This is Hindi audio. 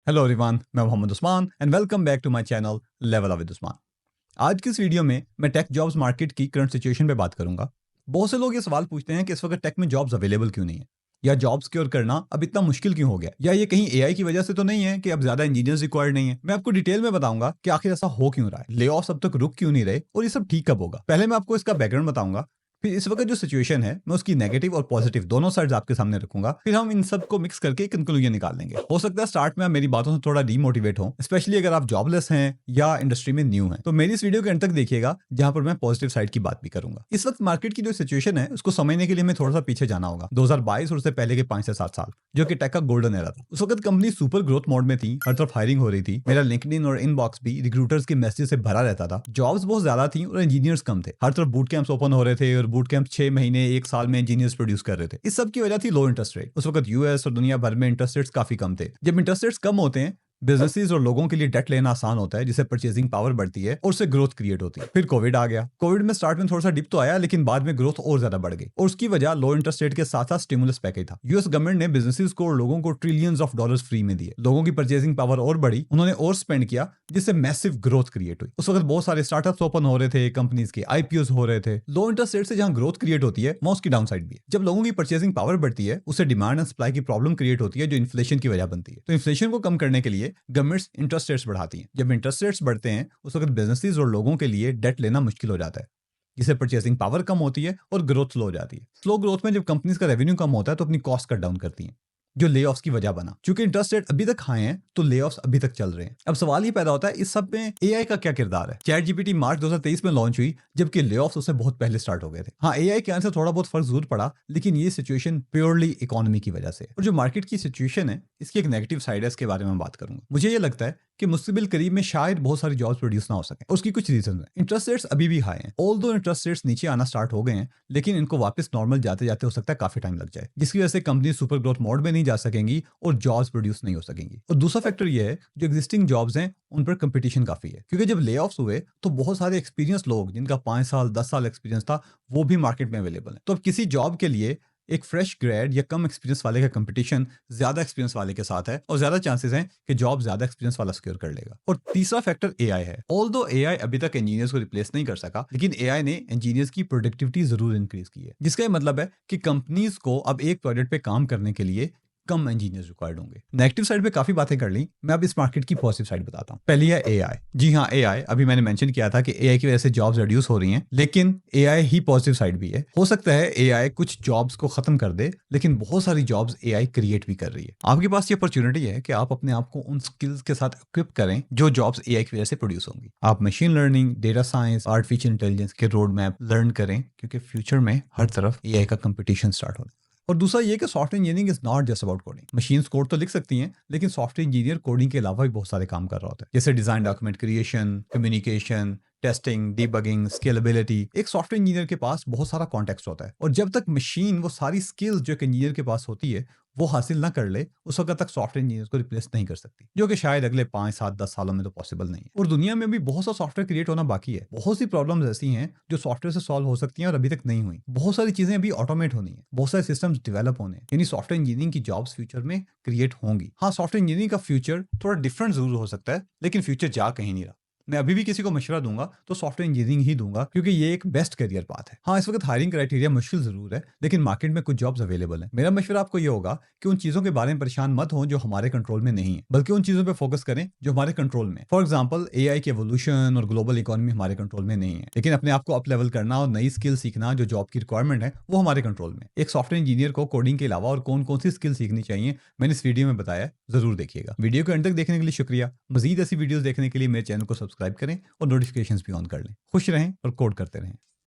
हेलो एवरीवन, मैं Mohammad Usman and welcome back to my channel level up with Usman. आज की इस वीडियो में मैं टेक जॉब्स मार्केट की करंट सिचुएशन पे बात करूंगा। बहुत से लोग ये सवाल पूछते हैं कि इस वक्त टेक में जॉब्स अवेलेबल क्यों नहीं है, या जॉब सिक्योर करना अब इतना मुश्किल क्यों हो गया, या ये कहीं एआई की वजह से तो नहीं है कि अब ज्यादा इंजीनियर्स रिक्वायर्ड नहीं है। मैं आपको डिटेल में बताऊंगा कि आखिर ऐसा हो क्यों रहा है, ले ऑफ्स अब तक रुक क्यों नहीं रहे और ये सब ठीक कब होगा। पहले मैं आपको इसका बैकग्राउंड बताऊंगा, फिर इस वक्त जो सिचुएशन है मैं उसकी नेगेटिव और पॉजिटिव दोनों साइड्स आपके सामने रखूंगा, फिर हम इन सब को मिक्स करके एक कंक्लूजन निकाल लेंगे। हो सकता है स्टार्ट में आप मेरी बातों से थोड़ा डीमोटिवेट हो, स्पेशली अगर आप जॉबलेस हैं या इंडस्ट्री में न्यू हैं। तो मेरी इस वीडियो के अंत तक देखिएगा, जहां पर मैं पॉजिटिव साइड की बात भी करूंगा। इस वक्त मार्केट की जो सिचुएशन है उसको समझने के लिए हमें थोड़ा सा पीछे जाना होगा, 2022 और उससे पहले के 5 से 7 साल, जो कि टेक का गोल्डन एरा था। उस वक्त कंपनी सुपर ग्रोथ मोड में थी, हर तरफ हायरिंग हो रही थी। मेरा लिंक्डइन और इनबॉक्स भी रिक्रूटर्स के मैसेज से भरा रहता था। जॉब्स बहुत ज्यादा थी और इंजीनियर्स कम थे। हर तरफ बूट कैंप्स ओपन हो रहे थे और बूट कैंप 6 महीने 1 साल में इंजीनियर्स प्रोड्यूस कर रहे थे। इस सब की वजह थी लो इंटरेस्ट रेट। उस वक्त यूएस और दुनिया भर में इंटरेस्ट रेट्स काफी कम थे। जब इंटरेस्ट रेट्स कम होते हैं, बिजनेसेस और लोगों के लिए डेट लेना आसान होता है, जिससे परचेजिंग पावर बढ़ती है और उससे ग्रोथ क्रिएट होती है। फिर कोविड आ गया। कोविड में स्टार्ट में थोड़ा सा डिप तो आया, लेकिन बाद में ग्रोथ और ज्यादा बढ़ गई और उसकी वजह लो इंटरेस्ट रेट के साथ साथ स्टिमुलस पैकेज था। यूएस गवर्नमेंट ने बिजनेसेस को और लोगों को ट्रिलियंस ऑफ डॉलर्स फ्री में दिए। लोगों की परचेजिंग पावर और बढ़ी, उन्होंने और स्पेंड किया, जिससे मैसिव ग्रोथ क्रिएट हुई। उस वक्त बहुत सारे स्टार्टअप्स ओपन हो रहे थे, कंपनीज के आईपीओस हो रहे थे। लो इंटरेस्ट रेट से जहां ग्रोथ क्रिएट होती है, वहां उसकी डाउन साइड भी है। जब लोगों की परचेजिंग पावर बढ़ती है, उससे डिमांड एंड सप्लाई की प्रॉब्लम क्रिएट होती है, जो इन्फ्लेशन की वजह बनती है। तो इन्फ्लेशन को कम करने के लिए गवर्नमेंट्स इंटरेस्ट रेट्स बढ़ाती हैं। जब इंटरेस्ट रेट्स बढ़ते हैं, उस वक्त बिजनेसेस और लोगों के लिए डेट लेना मुश्किल हो जाता है, जिससे परचेसिंग पावर कम होती है और ग्रोथ स्लो हो जाती है। स्लो ग्रोथ में जब कंपनीज का रेवेन्यू कम होता है, तो अपनी कॉस्ट कट डाउन करती हैं, जो ले ऑफ्स की वजह बना। क्योंकि इंटरेस्ट रेट अभी तक हाई हैं, तो ले ऑफ्स अभी तक चल रहे हैं। अब सवाल ये पैदा होता है, इस सब में एआई का क्या किरदार है। चैट जीपीटी मार्च 2023 में लॉन्च हुई, जबकि ले ऑफ्स उससे बहुत पहले स्टार्ट हो गए थे। हाँ, एआई के आने से थोड़ा बहुत फर्क जरूर पड़ा, लेकिन ये सिचुएशन प्योरली इकोनॉमी की वजह से। और जो मार्केट की सिचुएशन है, इसकी एक नेगेटिव साइड है, इसके बारे में बात करूंगा। मुझे ये लगता है कि मुस्तबिल करीब में शायद बहुत सारी जॉब्स प्रोड्यूस ना हो सके। उसकी कुछ रीजन है। इंटरेस्ट रेट्स अभी भी हाई हैं। ऑल्दो इंटरेस्ट रेट्स नीचे आना स्टार्ट हो गए हैं, लेकिन इनको वापस नॉर्मल जाते जाते हो सकता है काफी टाइम लग जाए, जिसकी वजह से कंपनी सुपर ग्रोथ मोड में नहीं जा सकेंगी और जॉब्स प्रोड्यूस नहीं हो सकेंगी। और दूसरा फैक्टर ये है, जो एग्जिस्टिंग जॉब्स हैं उन पर कंपटीशन काफी है, क्योंकि जब ले ऑफ्स हुए तो बहुत सारे एक्सपीरियंस लोग, जिनका 5 साल 10 साल एक्सपीरियंस था, वो भी मार्केट में अवेलेबल है। तो अब किसी जॉब के लिए एक फ्रेश ग्रेड या कम एक्सपीरियंस वाले का कंपटीशन ज्यादा एक्सपीरियंस वाले के साथ है, और ज्यादा चांसेस हैं कि जॉब ज्यादा एक्सपीरियंस वाला सिक्योर कर लेगा। और तीसरा फैक्टर एआई है। ऑल्दो एआई अभी तक इंजीनियर्स को रिप्लेस नहीं कर सका, लेकिन एआई ने इंजीनियर्स की प्रोडक्टिविटी जरूर इंक्रीज की है, जिसका ये मतलब है कि कंपनीज को अब एक प्रोजेक्ट पे काम करने के लिए कम इंजीनियर्स रिक्वायर्ड होंगे। नेगेटिव साइड पे काफी बातें कर ली, मैं अब इस मार्केट की पॉजिटिव साइड बताता हूँ। पहली है एआई। जी हाँ, एआई, अभी मैंने मेंशन किया था कि एआई की वजह से जॉब्स रिड्यूस हो रही हैं, लेकिन एआई ही पॉजिटिव साइड भी है। हो सकता है एआई कुछ जॉब्स को खत्म कर दे, लेकिन बहुत सारी जॉब्स एआई क्रिएट भी कर रही है। आपके पास ये अपॉर्चुनिटी है कि आप अपने आप को उन स्किल्स के साथ इक्विप करें जो जॉब्स एआई की वजह से प्रोड्यूस होंगी। आप machine learning, data science, artificial intelligence के रोड मैप लर्न करें, क्योंकि फ्यूचर में हर तरफ एआई का कंपटीशन स्टार्ट होगा। और दूसरा ये कि software engineering is not just about coding. Machines code तो लिख सकती हैं, लेकिन सॉफ्टवेयर इंजीनियर कोडिंग के अलावा भी बहुत सारे काम कर रहा होता है, जैसे design, document creation, communication, testing, debugging, scalability. एक सॉफ्टवेयर इंजीनियर के पास बहुत सारा कॉन्टेक्स्ट होता है, और जब तक मशीन वो सारी स्किल्स जो एक इंजीनियर के पास होती है वो हासिल ना कर ले, उस वक्त तक सॉफ्टवेयर इंजीनियर को रिप्लेस नहीं कर सकती, जो कि शायद अगले 5 7 10 सालों में तो पॉसिबल नहीं है। और दुनिया में भी बहुत सा सॉफ्टवेयर क्रिएट होना बाकी है। बहुत सी प्रॉब्लम्स ऐसी हैं जो सॉफ्टवेयर से सॉल्व हो सकती हैं और अभी तक नहीं हुई। बहुत सारी चीजें अभी ऑटोमेट होनी है, बहुत सारे सिस्टम्स डेवलप होने हैं, यानी सॉफ्टवेयर इंजीनियरिंग की जॉब्स फ्यूचर में क्रिएट होंगी। हाँ, सॉफ्टवेयर इंजीनियरिंग का फ्यूचर थोड़ा डिफरेंट जरूर हो सकता है, लेकिन फ्यूचर जा कहीं नहीं रहा। मैं अभी भी किसी को मशवरा दूंगा तो सॉफ्टवेयर इंजीनियरिंग ही दूंगा, क्योंकि ये एक बेस्ट करियर पाथ है। हाँ, इस वक्त हायरिंग क्राइटेरिया मुश्किल जरूर है, लेकिन मार्केट में कुछ जॉब्स अवेलेबल हैं। मेरा मशवरा आपको ये होगा कि उन चीजों के बारे में परेशान मत हो जो हमारे कंट्रोल में नहीं है, बल्कि उन चीजों पर फोकस करें जो हमारे कंट्रोल में। फॉर एग्जाम्पल, एआई की एवोल्यूशन और ग्लोबल इकोनॉमी हमारे कंट्रोल में नहीं है, लेकिन अपने आप को अप लेवल करना और नई स्किल सीखना जो जॉब की रिक्वायरमेंट है, वो हमारे कंट्रोल में। एक सॉफ्टवेयर इंजीनियर को कोडिंग के अलावा और कौन कौन सी स्किल सीखनी चाहिए, मैंने इस वीडियो में बताया, जरूर देखिएगा। वीडियो को अंत तक देखने के लिए शुक्रिया। मजीद ऐसी वीडियोस देखने के लिए मेरे चैनल को सब्सक्राइब करें और नोटिफिकेशंस भी ऑन कर लें। खुश रहें और कोड करते रहें।